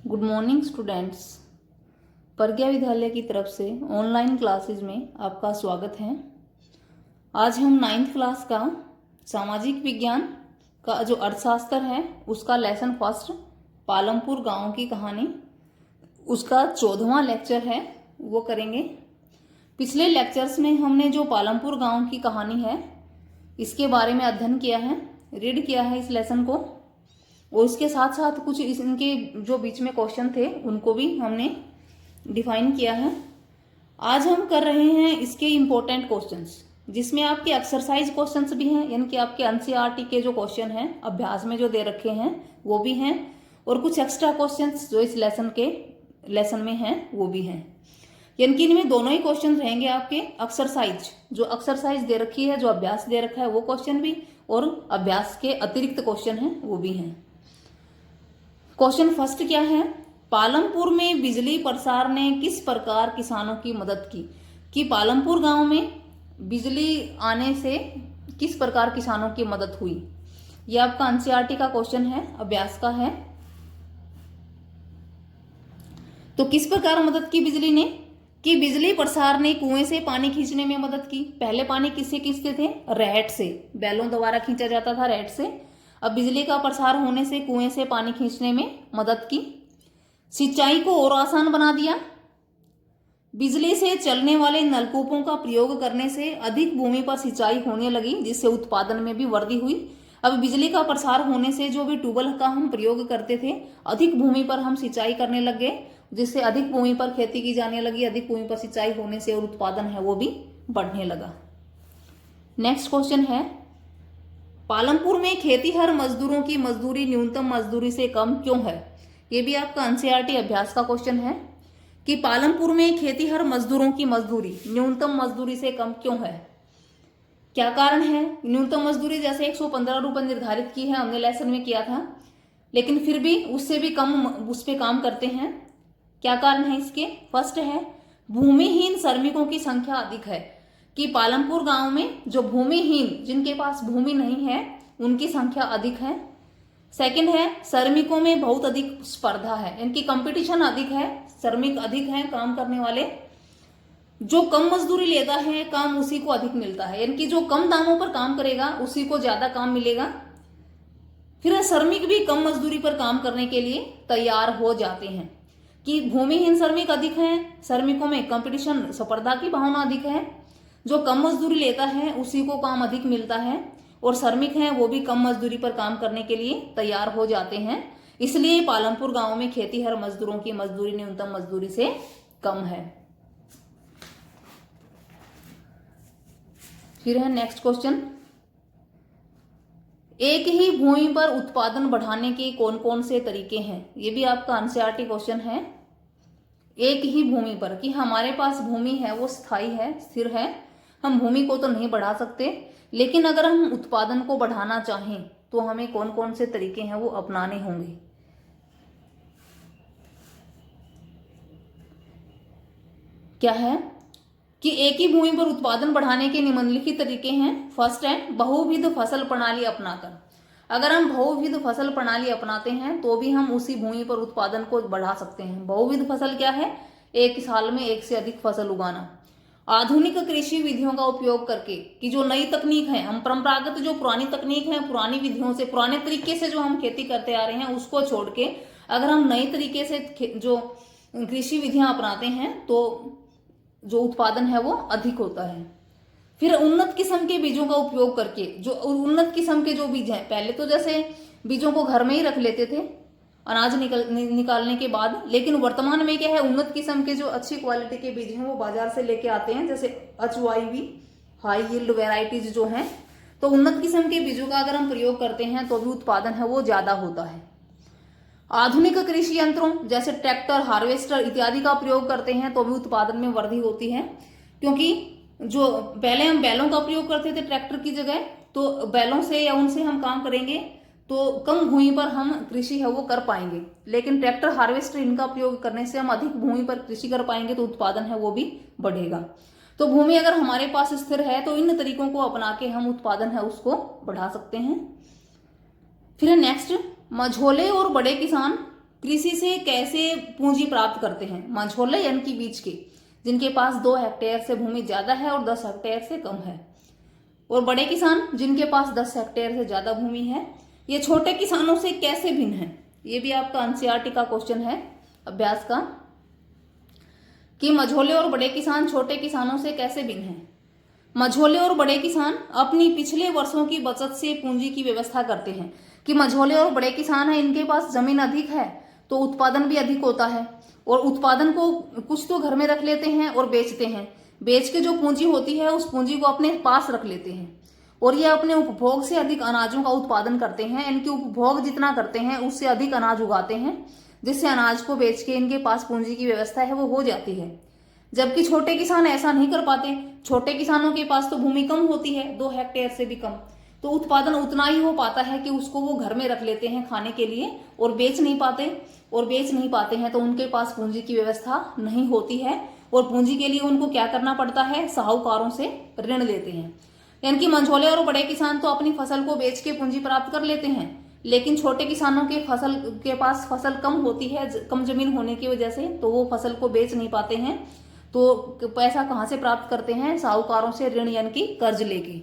Good morning students. प्रज्ञा विद्यालय की तरफ से ऑनलाइन क्लासेज में आपका स्वागत है। आज हम 9th क्लास का सामाजिक विज्ञान का जो अर्थशास्त्र है उसका लेसन फर्स्ट पालमपुर गांव की कहानी उसका 14वां लेक्चर है वो करेंगे। पिछले लेक्चर्स में हमने जो पालमपुर गांव की कहानी है इसके बारे में अध्ययन किया है, रीड किया है इस लेसन को, और इसके साथ साथ कुछ इनके जो बीच में क्वेश्चन थे उनको भी हमने डिफाइन किया है। आज हम कर रहे हैं इसके इम्पोर्टेंट क्वेश्चंस, जिसमें आपके एक्सरसाइज क्वेश्चंस भी हैं, यानी कि आपके एनसीईआरटी के जो क्वेश्चन हैं अभ्यास में जो दे रखे हैं वो भी हैं, और कुछ एक्स्ट्रा क्वेश्चंस जो इस लेसन में हैं वो भी हैं। यानी कि इनमें दोनों ही क्वेश्चन रहेंगे आपके एक्सरसाइज, जो एक्सरसाइज दे रखी है, जो अभ्यास दे रखा है वो क्वेश्चन भी, और अभ्यास के अतिरिक्त क्वेश्चन हैं वो भी हैं। क्वेश्चन फर्स्ट क्या है, पालमपुर में बिजली प्रसार ने किस प्रकार किसानों की मदद की। कि पालमपुर गांव में बिजली आने से किस प्रकार किसानों की मदद हुई। यह आपका एनसीईआरटी का क्वेश्चन है, अभ्यास का है। तो किस प्रकार मदद की बिजली ने, कि बिजली प्रसार ने कुएं से पानी खींचने में मदद की। पहले पानी किससे खींचते थे, रहट से, बैलों द्वारा खींचा जाता था रहट से। अब बिजली का प्रसार होने से कुएं से पानी खींचने में मदद की। सिंचाई को और आसान बना दिया। बिजली से चलने वाले नलकूपों का प्रयोग करने से अधिक भूमि पर सिंचाई होने लगी, जिससे उत्पादन में भी वृद्धि हुई। अब बिजली का प्रसार होने से जो भी ट्यूबवेल का हम प्रयोग करते थे, अधिक भूमि पर हम सिंचाई करने लग गए, जिससे अधिक भूमि पर खेती की जाने लगी। अधिक भूमि पर सिंचाई होने से और उत्पादन है वो भी बढ़ने लगा। नेक्स्ट क्वेश्चन है, पालमपुर में खेतीहर मजदूरों की मजदूरी न्यूनतम मजदूरी से कम क्यों है। ये भी आपका एनसीईआरटी अभ्यास का क्वेश्चन है कि पालमपुर में खेतीहर मजदूरों की मजदूरी न्यूनतम मजदूरी से कम क्यों है। क्या कारण है। न्यूनतम मजदूरी जैसे 115 रुपए निर्धारित की है, हमने लेसन में किया था, लेकिन फिर भी उससे भी कम उस पर काम करते हैं। क्या कारण है इसके। फर्स्ट है, भूमिहीन श्रमिकों की संख्या अधिक है। कि पालमपुर गांव में जो भूमिहीन, जिनके पास भूमि नहीं है, उनकी संख्या अधिक है। सेकंड है, श्रमिकों में बहुत अधिक स्पर्धा है, इनकी कंपटीशन अधिक है, श्रमिक अधिक हैं काम करने वाले। जो कम मजदूरी लेता है काम उसी को अधिक मिलता है, यानी कि जो कम दामों पर काम करेगा उसी को ज्यादा काम मिलेगा। फिर श्रमिक भी कम मजदूरी पर काम करने के लिए तैयार हो जाते हैं। कि भूमिहीन श्रमिक अधिक हैं, श्रमिकों में कंपटीशन स्पर्धा की भावना अधिक है। जो कम मजदूरी लेता है उसी को काम अधिक मिलता है, और श्रमिक हैं वो भी कम मजदूरी पर काम करने के लिए तैयार हो जाते हैं। इसलिए पालमपुर गांव में खेतीहर मजदूरों की मजदूरी न्यूनतम मजदूरी से कम है। फिर है नेक्स्ट क्वेश्चन, एक ही भूमि पर उत्पादन बढ़ाने के कौन कौन से तरीके हैं। ये भी आपका एनसीईआरटी क्वेश्चन है। एक ही भूमि पर, कि हमारे पास भूमि है वो स्थायी है, स्थिर है, हम भूमि को तो नहीं बढ़ा सकते, लेकिन अगर हम उत्पादन को बढ़ाना चाहें तो हमें कौन कौन से तरीके हैं वो अपनाने होंगे। क्या है कि एक ही भूमि पर उत्पादन बढ़ाने के निम्नलिखित तरीके हैं। फर्स्ट है, बहुविध फसल प्रणाली अपनाकर। अगर हम बहुविध फसल प्रणाली अपनाते हैं तो भी हम उसी भूमि पर उत्पादन को बढ़ा सकते हैं। बहुविध फसल क्या है, एक साल में एक से अधिक फसल उगाना। आधुनिक कृषि विधियों का उपयोग करके, कि जो नई तकनीक है, हम परंपरागत जो पुरानी तकनीक है, पुरानी विधियों से, पुराने तरीके से जो हम खेती करते आ रहे हैं उसको छोड़ के अगर हम नई तरीके से जो कृषि विधियां अपनाते हैं तो जो उत्पादन है वो अधिक होता है। फिर उन्नत किस्म के बीजों का उपयोग करके, जो उन्नत किस्म के जो बीज हैं, पहले तो जैसे बीजों को घर में ही रख लेते थे अनाज निकालने के बाद, लेकिन वर्तमान में क्या है, उन्नत किस्म के जो अच्छी क्वालिटी के बीज हैं वो बाजार से लेके आते हैं, जैसे HYV हाई यील्ड वेराइटीज जो हैं। तो उन्नत किस्म के बीजों का अगर हम प्रयोग करते हैं तो भी उत्पादन है वो ज्यादा होता है। आधुनिक कृषि यंत्रों जैसे ट्रैक्टर, हार्वेस्टर इत्यादि का प्रयोग करते हैं तो भी उत्पादन में वृद्धि होती है, क्योंकि जो पहले हम बैलों का प्रयोग करते थे ट्रैक्टर की जगह, तो बैलों से या उनसे हम काम करेंगे तो कम भूमि पर हम कृषि है वो कर पाएंगे, लेकिन ट्रैक्टर, हार्वेस्टर इनका प्रयोग करने से हम अधिक भूमि पर कृषि कर पाएंगे, तो उत्पादन है वो भी बढ़ेगा। तो भूमि अगर हमारे पास स्थिर है तो इन तरीकों को अपना के हम उत्पादन है उसको बढ़ा सकते हैं। फिर नेक्स्ट, मझोले और बड़े किसान कृषि से कैसे पूंजी प्राप्त करते हैं? मंझोले यानी कि बीच के, जिनके पास 2 हेक्टेयर से भूमि ज्यादा है और 10 हेक्टेयर से कम है, और बड़े किसान जिनके पास 10 हेक्टेयर से ज्यादा भूमि है। ये छोटे किसानों से कैसे भिन्न है? ये भी आपका एनसीईआरटी का क्वेश्चन है अभ्यास का, कि मझोले और बड़े किसान छोटे किसानों से कैसे भिन्न हैं। मझोले और बड़े किसान अपनी पिछले वर्षों की बचत से पूंजी की व्यवस्था करते हैं। कि मझोले और बड़े किसान हैं, इनके पास जमीन अधिक है तो उत्पादन भी अधिक होता है, और उत्पादन को कुछ तो घर में रख लेते हैं और बेचते हैं। बेच के जो पूंजी होती है उस पूंजी को अपने पास रख लेते हैं, और ये अपने उपभोग से अधिक अनाजों का उत्पादन करते हैं। इनके उपभोग जितना करते हैं उससे अधिक अनाज उगाते हैं, जिससे अनाज को बेच के इनके पास पूंजी की व्यवस्था है वो हो जाती है। जबकि छोटे किसान ऐसा नहीं कर पाते। छोटे किसानों के पास तो भूमि कम होती है, 2 हेक्टेयर से भी कम, तो उत्पादन उतना ही हो पाता है कि उसको वो घर में रख लेते हैं खाने के लिए, और बेच नहीं पाते हैं तो उनके पास पूंजी की व्यवस्था नहीं होती है, और पूंजी के लिए उनको क्या करना पड़ता है? साहूकारों से ऋण लेते हैं। यानी कि मंझोले और बड़े किसान तो अपनी फसल को बेच के पूंजी प्राप्त कर लेते हैं, लेकिन छोटे किसानों के पास फसल कम होती है, कम जमीन होने की वजह से, तो वो फसल को बेच नहीं पाते हैं। तो पैसा कहां से प्राप्त करते हैं? साहूकारों से ऋण यानी कि कर्ज लेके।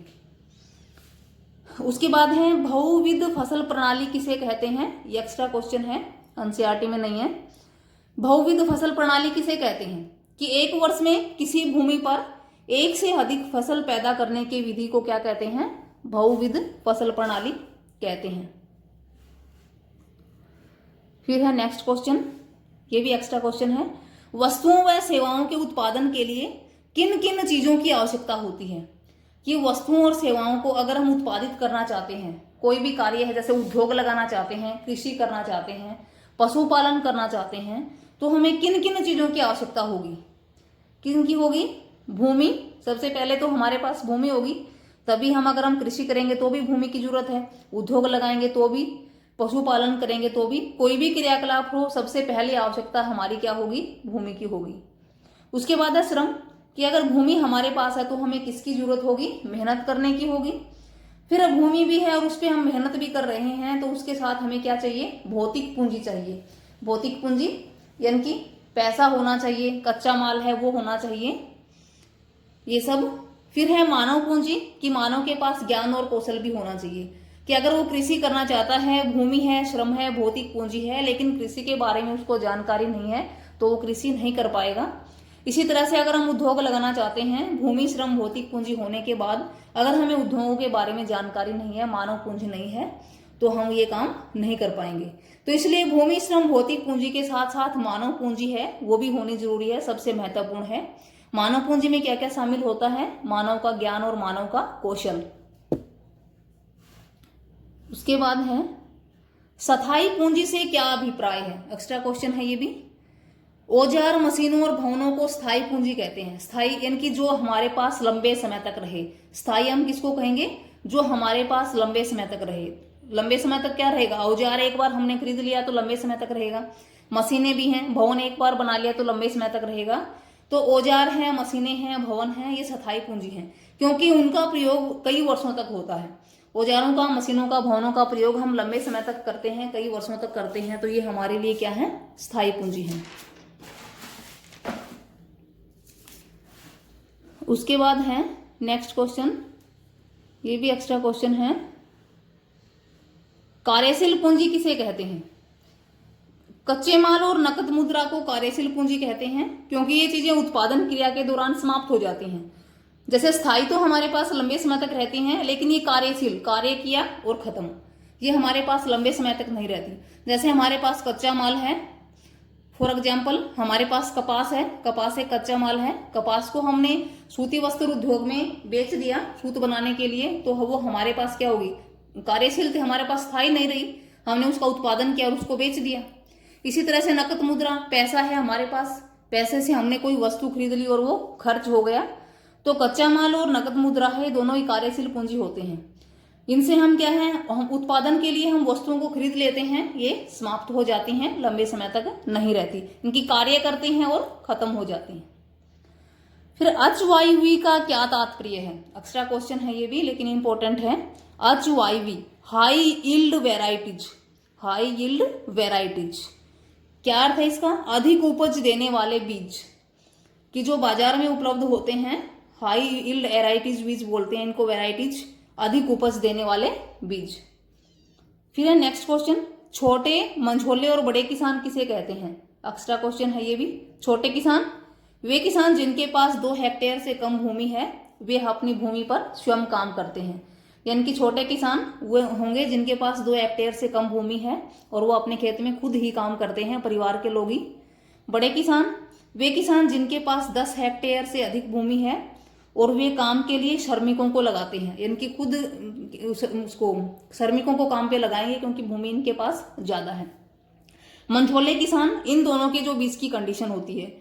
उसके बाद है बहुविध फसल प्रणाली किसे कहते हैं? ये एक्स्ट्रा क्वेश्चन है, एनसीईआरटी में नहीं है। बहुविध फसल प्रणाली किसे कहते हैं? कि एक वर्ष में किसी भूमि पर एक से अधिक फसल पैदा करने की विधि को क्या कहते हैं? बहुविध फसल प्रणाली कहते हैं। फिर है नेक्स्ट क्वेश्चन, ये भी एक्स्ट्रा क्वेश्चन है। वस्तुओं व सेवाओं के उत्पादन के लिए किन किन चीजों की आवश्यकता होती है? कि वस्तुओं और सेवाओं को अगर हम उत्पादित करना चाहते हैं, कोई भी कार्य है, जैसे उद्योग लगाना चाहते हैं, कृषि करना चाहते हैं, पशुपालन करना चाहते हैं, तो हमें किन किन चीजों की आवश्यकता होगी? किन की होगी? भूमि, सबसे पहले तो हमारे पास भूमि होगी, तभी अगर हम कृषि करेंगे तो भी भूमि की जरूरत है, उद्योग लगाएंगे तो भी, पशुपालन करेंगे तो भी, कोई भी क्रियाकलाप हो, सबसे पहले आवश्यकता हमारी क्या होगी? भूमि की होगी। उसके बाद है श्रम, कि अगर भूमि हमारे पास है तो हमें किसकी जरूरत होगी? मेहनत करने की होगी। फिर भूमि भी है और उस पर हम मेहनत भी कर रहे हैं, तो उसके साथ हमें क्या चाहिए? भौतिक पूंजी चाहिए। भौतिक पूंजी यानी कि पैसा होना चाहिए, कच्चा माल है वो होना चाहिए, ये सब। फिर है मानव पूंजी, कि मानव के पास ज्ञान और कौशल भी होना चाहिए, कि अगर वो कृषि करना चाहता है, भूमि है, श्रम है, भौतिक पूंजी है, लेकिन कृषि के बारे में उसको जानकारी नहीं है तो वो कृषि नहीं कर पाएगा। इसी तरह से अगर हम उद्योग लगाना चाहते हैं, भूमि, श्रम, भौतिक पूंजी होने के बाद अगर हमें उद्योगों के बारे में जानकारी नहीं है, मानव पूंजी नहीं है, तो हम ये काम नहीं कर पाएंगे। तो इसलिए भूमि, श्रम, भौतिक पूंजी के साथ साथ मानव पूंजी है वो भी होनी जरूरी है, सबसे महत्वपूर्ण है। मानव पूंजी में क्या क्या शामिल होता है? मानव का ज्ञान और मानव का कौशल। उसके बाद है स्थायी पूंजी से क्या अभिप्राय है? एक्स्ट्रा क्वेश्चन है ये भी। औजार, मशीनों और भवनों को स्थायी पूंजी कहते हैं। स्थायी यानी कि जो हमारे पास लंबे समय तक रहे। स्थायी हम किसको कहेंगे? जो हमारे पास लंबे समय तक रहे। लंबे समय तक क्या रहेगा? औजार एक बार हमने खरीद लिया तो लंबे समय तक रहेगा। मशीनें भी हैं, भवन एक बार बना लिया तो लंबे समय तक रहेगा। तो औजार हैं, मशीनें हैं, भवन हैं, ये स्थायी पूंजी हैं, क्योंकि उनका प्रयोग कई वर्षों तक होता है। औजारों का, मशीनों का, भवनों का प्रयोग हम लंबे समय तक करते हैं, कई वर्षों तक करते हैं, तो ये हमारे लिए क्या है? स्थायी पूंजी है। उसके बाद है नेक्स्ट क्वेश्चन, ये भी एक्स्ट्रा क्वेश्चन है। कार्यशील पूंजी किसे कहते हैं? कच्चे माल और नकद मुद्रा को कार्यशील पूंजी कहते हैं, क्योंकि ये चीजें उत्पादन क्रिया के दौरान समाप्त हो जाती हैं। जैसे स्थायी तो हमारे पास लंबे समय तक रहती हैं, लेकिन ये कार्यशील, कार्य किया और खत्म, ये हमारे पास लंबे समय तक नहीं रहती। जैसे हमारे पास कच्चा माल है, फॉर एग्जाम्पल हमारे पास कपास है, कपास एक कच्चा माल है, कपास को हमने सूती वस्त्र उद्योग में बेच दिया सूत बनाने के लिए, तो वो हमारे पास क्या होगी? कार्यशील थी, हमारे पास स्थायी नहीं रही, हमने उसका उत्पादन किया और उसको बेच दिया। इसी तरह से नकद मुद्रा, पैसा है हमारे पास, पैसे से हमने कोई वस्तु खरीद ली और वो खर्च हो गया, तो कच्चा माल और नकद मुद्रा है, दोनों ही कार्यशील पूंजी होते हैं। इनसे हम क्या है, हम उत्पादन के लिए हम वस्तुओं को खरीद लेते हैं, ये समाप्त हो जाती हैं, लंबे समय तक नहीं रहती, इनकी कार्य करते हैं और खत्म हो जाती हैं। फिर HYV का क्या तात्पर्य है? एक्स्ट्रा क्वेश्चन है ये भी, लेकिन इंपॉर्टेंट है। HYV, high yield varieties, high yield varieties, क्या अर्थ है इसका? अधिक उपज देने वाले बीज कि जो बाजार में उपलब्ध होते हैं, हाई यील्ड वैरायटीज बीज बोलते हैं इनको, वैरायटीज अधिक उपज देने वाले बीज। फिर है नेक्स्ट क्वेश्चन, छोटे, मंझोले और बड़े किसान किसे कहते हैं? एक्स्ट्रा क्वेश्चन है ये भी। छोटे किसान वे किसान जिनके पास 2 हेक्टेयर से कम भूमि है, वे अपनी भूमि पर स्वयं काम करते हैं। यानी कि छोटे किसान वो होंगे जिनके पास 2 हेक्टेयर से कम भूमि है और वो अपने खेत में खुद ही काम करते हैं, परिवार के लोग ही। बड़े किसान वे किसान जिनके पास 10 हेक्टेयर से अधिक भूमि है और वे काम के लिए श्रमिकों को लगाते हैं, यानी कि खुद उसको श्रमिकों को काम पे लगाएंगे क्योंकि भूमि इनके पास ज्यादा है। मंझोले किसान इन दोनों के जो बीच की कंडीशन होती है,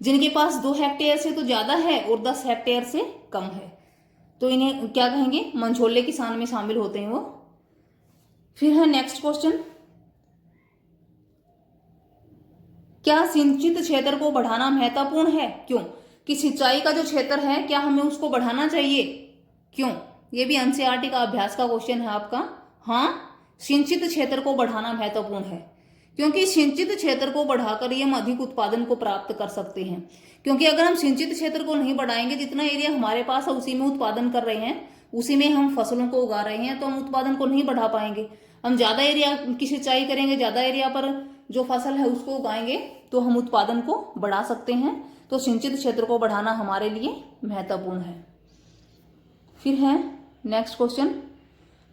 जिनके पास 2 हेक्टेयर से तो ज्यादा है और 10 हेक्टेयर से कम है, तो इन्हें क्या कहेंगे? मंझोले किसान में शामिल होते हैं वो। फिर है नेक्स्ट क्वेश्चन, क्या सिंचित क्षेत्र को बढ़ाना महत्वपूर्ण है? क्यों? कि सिंचाई का जो क्षेत्र है क्या हमें उसको बढ़ाना चाहिए? क्यों? ये भी एनसीईआरटी का अभ्यास का क्वेश्चन है आपका। हाँ, सिंचित क्षेत्र को बढ़ाना महत्वपूर्ण है क्योंकि सिंचित क्षेत्र को बढ़ाकर ही हम अधिक उत्पादन को प्राप्त कर सकते हैं। क्योंकि अगर हम सिंचित क्षेत्र को नहीं बढ़ाएंगे, जितना एरिया हमारे पास है उसी में उत्पादन कर रहे हैं, उसी में हम फसलों को उगा रहे हैं, तो हम उत्पादन को नहीं बढ़ा पाएंगे। हम ज्यादा एरिया की सिंचाई करेंगे, ज्यादा एरिया पर जो फसल है उसको उगाएंगे, तो हम उत्पादन को बढ़ा सकते हैं। तो सिंचित क्षेत्र को बढ़ाना हमारे लिए महत्वपूर्ण है। फिर है नेक्स्ट क्वेश्चन,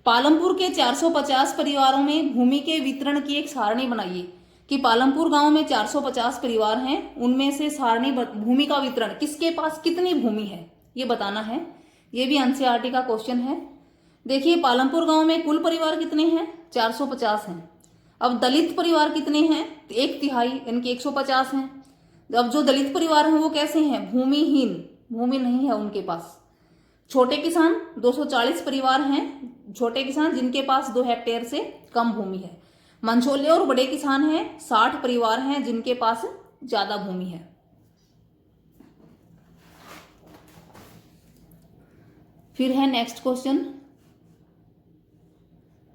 पालमपुर के 450 परिवारों में भूमि के वितरण की एक सारणी बनाइए। कि पालमपुर गांव में 450 परिवार हैं, उनमें से सारणी भूमि का वितरण, किसके पास कितनी भूमि है ये बताना है। ये भी एनसीईआरटी का क्वेश्चन है। देखिए, पालमपुर गांव में कुल परिवार कितने हैं? 450 हैं। अब दलित परिवार कितने हैं? 1/3, इनके 150 हैं। अब जो दलित परिवार हैं वो कैसे हैं? भूमिहीन, भूमि नहीं है उनके पास। छोटे किसान 240 परिवार हैं, छोटे किसान जिनके पास 2 हेक्टेयर से कम भूमि है। मंझोले और बड़े किसान हैं, 60 परिवार हैं जिनके पास ज्यादा भूमि है। फिर है नेक्स्ट क्वेश्चन,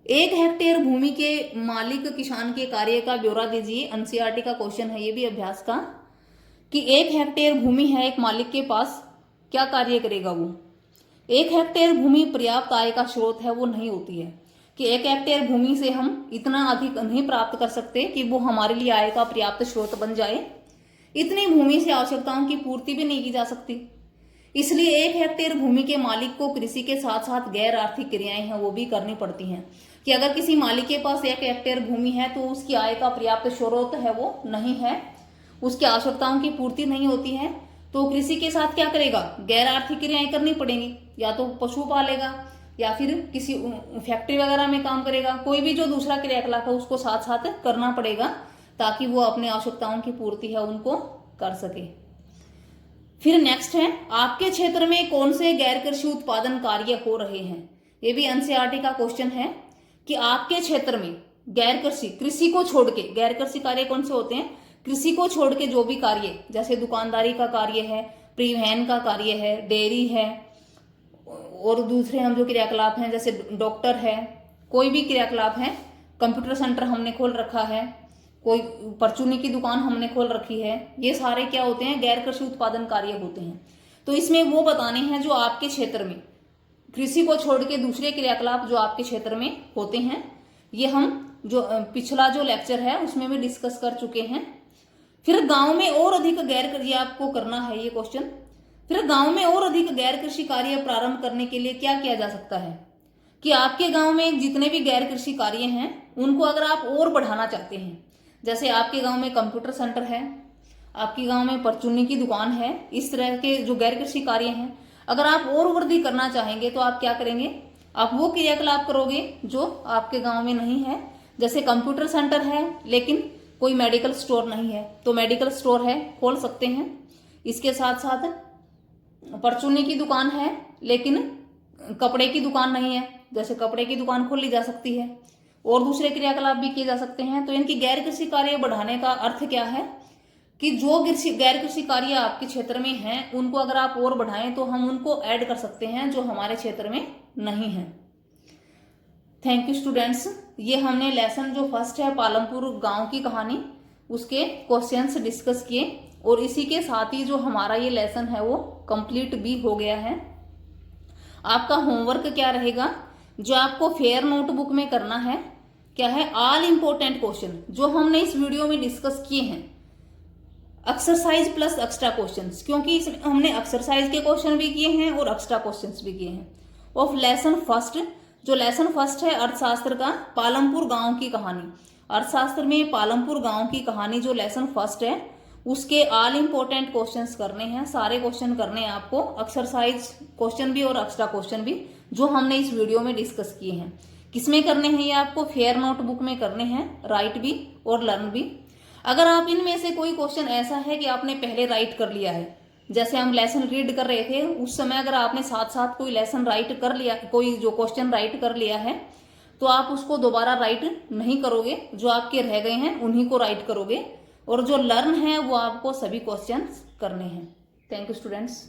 1 हेक्टेयर भूमि के मालिक किसान के कार्य का ब्यौरा दीजिए। एनसीईआरटी का क्वेश्चन है ये भी अभ्यास का, कि 1 हेक्टेयर भूमि है एक मालिक के पास, क्या कार्य करेगा वो? 1 हेक्टेयर भूमि पर्याप्त आय का स्रोत है, वो नहीं होती है। कि 1 हेक्टेयर भूमि से हम इतना अधिक नहीं प्राप्त कर सकते कि वो हमारे लिए आय का पर्याप्त स्रोत बन जाए। इतनी भूमि से आवश्यकताओं की पूर्ति भी नहीं की जा सकती। इसलिए 1 हेक्टेयर भूमि के मालिक को कृषि के साथ साथ गैर आर्थिक क्रियाएं हैं वो भी करनी पड़ती हैं। कि अगर किसी मालिक के पास 1 हेक्टेयर भूमि है तो उसकी आय का पर्याप्त स्रोत है वो नहीं है, उसकी आवश्यकताओं की पूर्ति नहीं होती है, तो कृषि के साथ क्या करेगा? गैर आर्थिक क्रियाएं करनी पड़ेंगी। या तो पशु पालेगा या फिर किसी फैक्ट्री वगैरह में काम करेगा, कोई भी जो दूसरा क्रियाकलाप है उसको साथ साथ करना पड़ेगा ताकि वो अपनी आवश्यकताओं की पूर्ति है उनको कर सके। फिर नेक्स्ट है, आपके क्षेत्र में कौन से गैर कृषि उत्पादन कार्य हो रहे हैं? ये भी एनसीईआरटी का क्वेश्चन है कि आपके क्षेत्र में गैर कृषि, कृषि को छोड़ के गैर कृषि कार्य कौन से होते हैं? कृषि को छोड़ के जो भी कार्य, जैसे दुकानदारी का कार्य है, परिवहन का कार्य है, डेयरी है, और दूसरे हम जो क्रियाकलाप हैं जैसे डॉक्टर है, कोई भी क्रियाकलाप है, कंप्यूटर सेंटर हमने खोल रखा है, कोई परचूनी की दुकान हमने खोल रखी है, ये सारे क्या होते हैं? गैर कृषि उत्पादन कार्य होते हैं। तो इसमें वो बताने हैं जो आपके क्षेत्र में, कृषि को छोड़ के दूसरे क्रियाकलाप जो आपके क्षेत्र में होते हैं। ये हम जो पिछला जो लेक्चर है उसमें भी डिस्कस कर चुके हैं। फिर गांव में और अधिक गैर कृषि, आपको करना है ये क्वेश्चन, फिर गांव में और अधिक गैर कृषि कार्य प्रारंभ करने के लिए क्या किया जा सकता है? कि आपके गांव में जितने भी गैर कृषि कार्य हैं उनको अगर आप और बढ़ाना चाहते हैं, जैसे आपके गांव में कंप्यूटर सेंटर है, आपके गांव में परचूनी की दुकान है, इस तरह के जो गैर कृषि कार्य हैं, अगर आप और वृद्धि करना चाहेंगे तो आप क्या करेंगे? आप वो क्रियाकलाप करोगे जो आपके गांव में नहीं है। जैसे कंप्यूटर सेंटर है लेकिन कोई मेडिकल स्टोर नहीं है, तो मेडिकल स्टोर है, खोल सकते हैं। इसके साथ साथ परचूनी की दुकान है लेकिन कपड़े की दुकान नहीं है, जैसे कपड़े की दुकान खोल ली जा सकती है, और दूसरे क्रियाकलाप भी किए जा सकते हैं। तो इनकी गैर कृषि कार्य बढ़ाने का अर्थ क्या है? कि जो गैर कृषि कार्य आपके क्षेत्र में हैं उनको अगर आप और बढ़ाएं तो हम उनको ऐड कर सकते हैं जो हमारे क्षेत्र में नहीं है। थैंक यू स्टूडेंट्स, ये हमने लेसन जो फर्स्ट है पालमपुर गांव की कहानी उसके क्वेश्चंस डिस्कस किए और इसी के साथ ही जो हमारा ये लेसन है वो कंप्लीट भी हो गया है। आपका होमवर्क क्या रहेगा, जो आपको फेयर नोटबुक में करना है क्या है, ऑल इंपॉर्टेंट क्वेश्चन जो हमने इस वीडियो में डिस्कस किए हैं, एक्सरसाइज प्लस एक्स्ट्रा क्वेश्चंस, क्योंकि इसमें हमने एक्सरसाइज के क्वेश्चन भी किए हैं और एक्स्ट्रा क्वेश्चंस भी किए हैं। ऑफ लेसन फर्स्ट, जो लेसन फर्स्ट है अर्थशास्त्र का, पालमपुर गांव की कहानी। अर्थशास्त्र में पालमपुर गांव की कहानी जो लेसन फर्स्ट है उसके ऑल इंपॉर्टेंट क्वेश्चंस करने हैं, सारे क्वेश्चन करने हैं आपको, एक्सरसाइज क्वेश्चन भी और एक्स्ट्रा क्वेश्चन भी जो हमने इस वीडियो में डिस्कस किए हैं। किसमें करने हैं ये आपको, फेयर नोटबुक में करने हैं, राइट भी और लर्न भी। अगर आप इनमें से कोई क्वेश्चन ऐसा है कि आपने पहले राइट कर लिया है, जैसे हम लेसन रीड कर रहे थे उस समय अगर आपने साथ साथ कोई लेसन राइट कर लिया, कोई जो क्वेश्चन राइट कर लिया है, तो आप उसको दोबारा राइट नहीं करोगे, जो आपके रह गए हैं उन्हीं को राइट करोगे, और जो लर्न है वो आपको सभी क्वेश्चंस करने हैं। Thank you students.